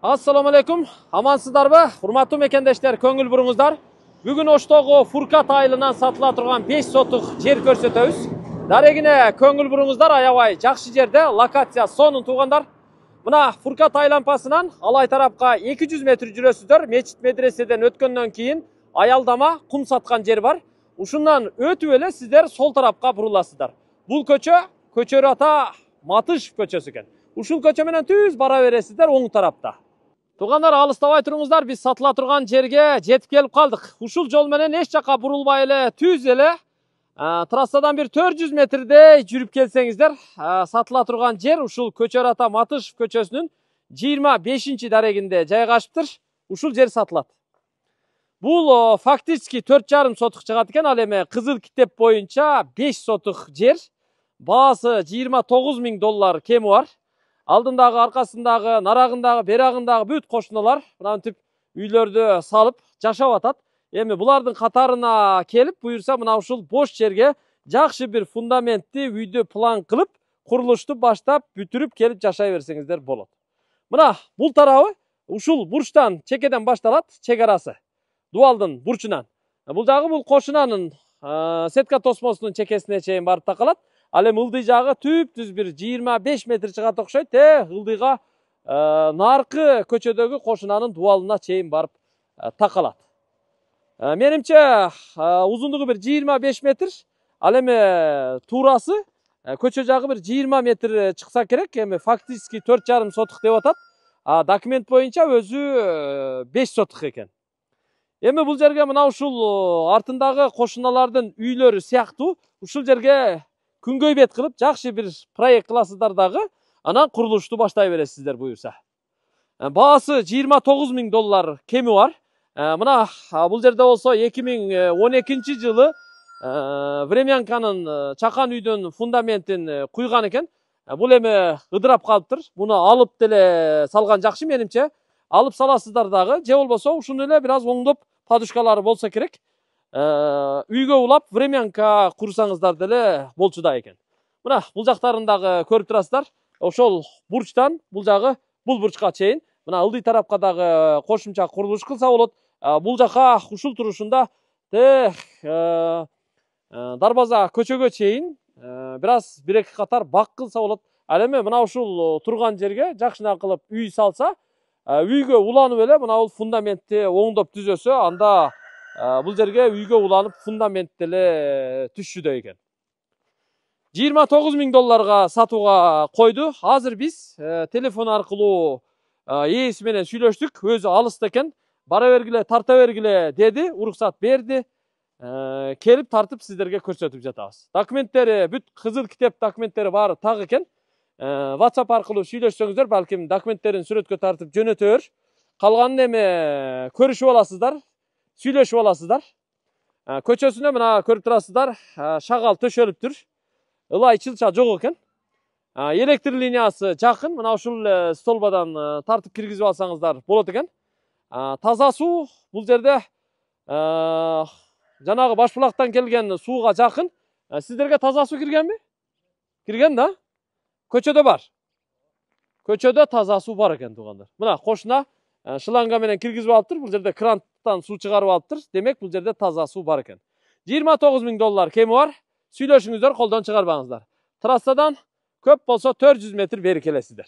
Assalamu alaikum. Amansızdarбы? Урматтуу мекендештер, көңүл буруңуздар. Бүгүн Оштогу Фуркат айылынан сатыла турган 5 сотук жер көрсөтөбүз. Дарегине көңүл буруңуздар, аябай жакшы жерде, локация сонун туугандар. Мына Фуркат айлампасынан алай тарапка 200 метр жүрөсүздөр. Мечит медреседен өткөндөн кийин аялдама кум саткан жер бар. Ушундан өтүп эле сиздер сол тарапка буруласыздар. Бул көчө ата Матышев көчөсү экен. Ушул көчө менен түз бара бересиздер оң тарапта. Тугандар, алыстабай туруңуздар, биз сатыла турган жерге жетип келип калдык. Ушул жол менен эч жака бурулбай эле түз эле трассадан бир 400 метрдей жүрүп келсеңиздер, сатыла турган жер ушул көчө ата Матышев көчөсүнүн 25-дарегинде жайгашыптыр. Ушул жер сатылат. Бул фактически 4,5 сотук чыгат экен, ал эми кызыл китеп боюнча 5 сотук жер. Баасы $29,000 кеми бар. Алдындагы, аркасындагы, нарагындагы, берагындагы бүт кошуналар мынантип үйлөрдү салып жашап атат. Эми булардын катарына келип, буюрса мына ушул бош жерге жакшы бир фундаментти үйдү план кылып, курулушту баштап, бүтүрүп келип жашай берсеңиздер болот. Мына бул тарабы ушул бурчтан чекеден башталат, чек арасы. Дуалдын бурчунан. Бул жагы бул кошунанын сетка тосмосунун чекесине чейин барып такалат. Ал эми ылдый жагы түп-түз бир 25 метр чыгат окшойт. Ылдыйга наркы көчөдөгү кошунанын дуалына чейин барып такалат. Менимче узундугу бир 25 метр. Ал эми туурасы көчө жагы бир 20 метр чыкса керек. Эми фактически 4,5 сотук деп атат. Документ боюнча өзү 5 сотук экен. Эми бул жерге мына ушул артындагы кошуналардын үйлөрү сыяктуу ушул жерге күнгөй бет кылып, жакшы бир проект кыласыздар дагы, анан курулушту баштай бересиздер буюрса. Баасы $29,000 кеми бар. Мына бул жерде болсо 2012 жылы Времянканын чакан үйдүн фундаментин куйган экен. Бул эми ыдырап калыптыр. Буну алып деле салган жакшы менимче. Алып саласыздар дагы, же болбосо ушуну эле бир аз оңдоп подушкалары болсо керек. Үйгө улап времянка курсаңыздар деле болчу да экен. Мына бул жактарындагы көрүп турасыздар. Ошол бурчтан бул жагы бул бурчка чейин мына ылдый тарапка дагы кошумча курулуш кылса болот. Бул жака ушул турушунда дарбаза көчөгө чейин бир аз бир-эки катар бак кылса болот. Ал эми мына ушул турган жерге жакшына кылып үй салса, үйгө уланып эле мына бул фундаментти оңдоп түзөсө, анда бул жерге үйгө уланып фундамент деле түшчүдөй экен. $29,000 сатууга койду. Азыр биз телефон аркылуу ээси менен сүйлөштүк. Өзү алыста экен. Бара бергиле, тарта бергиле деди, уруксат берди. Келип тартып сиздерге көрсөтүп жатабыз. Документтери, бүт кызыл китеп документтери баары так экен. WhatsApp аркылуу сүйлөшсөңүздөр, балким документтерин сүрөткө тартып жөнөтөр. Калганын эми көрүшүп аласыздар. Сүйлөшүп аласыздар. Көчөсүнө мына көрүп турасыздар, шагал төшөлүптүр. Ылай чылча жок экен. Электр линиясы жакын, мына ушул столбадан тартып киргизип алсаңыздар болот экен. Таза суу бул жерде жанагы баш булактан келген сууга жакын. Сиздерге таза суу киргенби? Кирген да? Көчөдө бар. Көчөдө таза суу бар экен туугандар. Мына кошуна шланга менен киргизип алыптыр. Бул жерде кранттан суу чыгарып алыптыр. Демек бул жерде таза суу бар экен. $29,000 кеми бар. Сүйлөшүңүздөр, колдон чыгарбаңыздар. Трассадан көп болсо 400 метр бери келесиздер.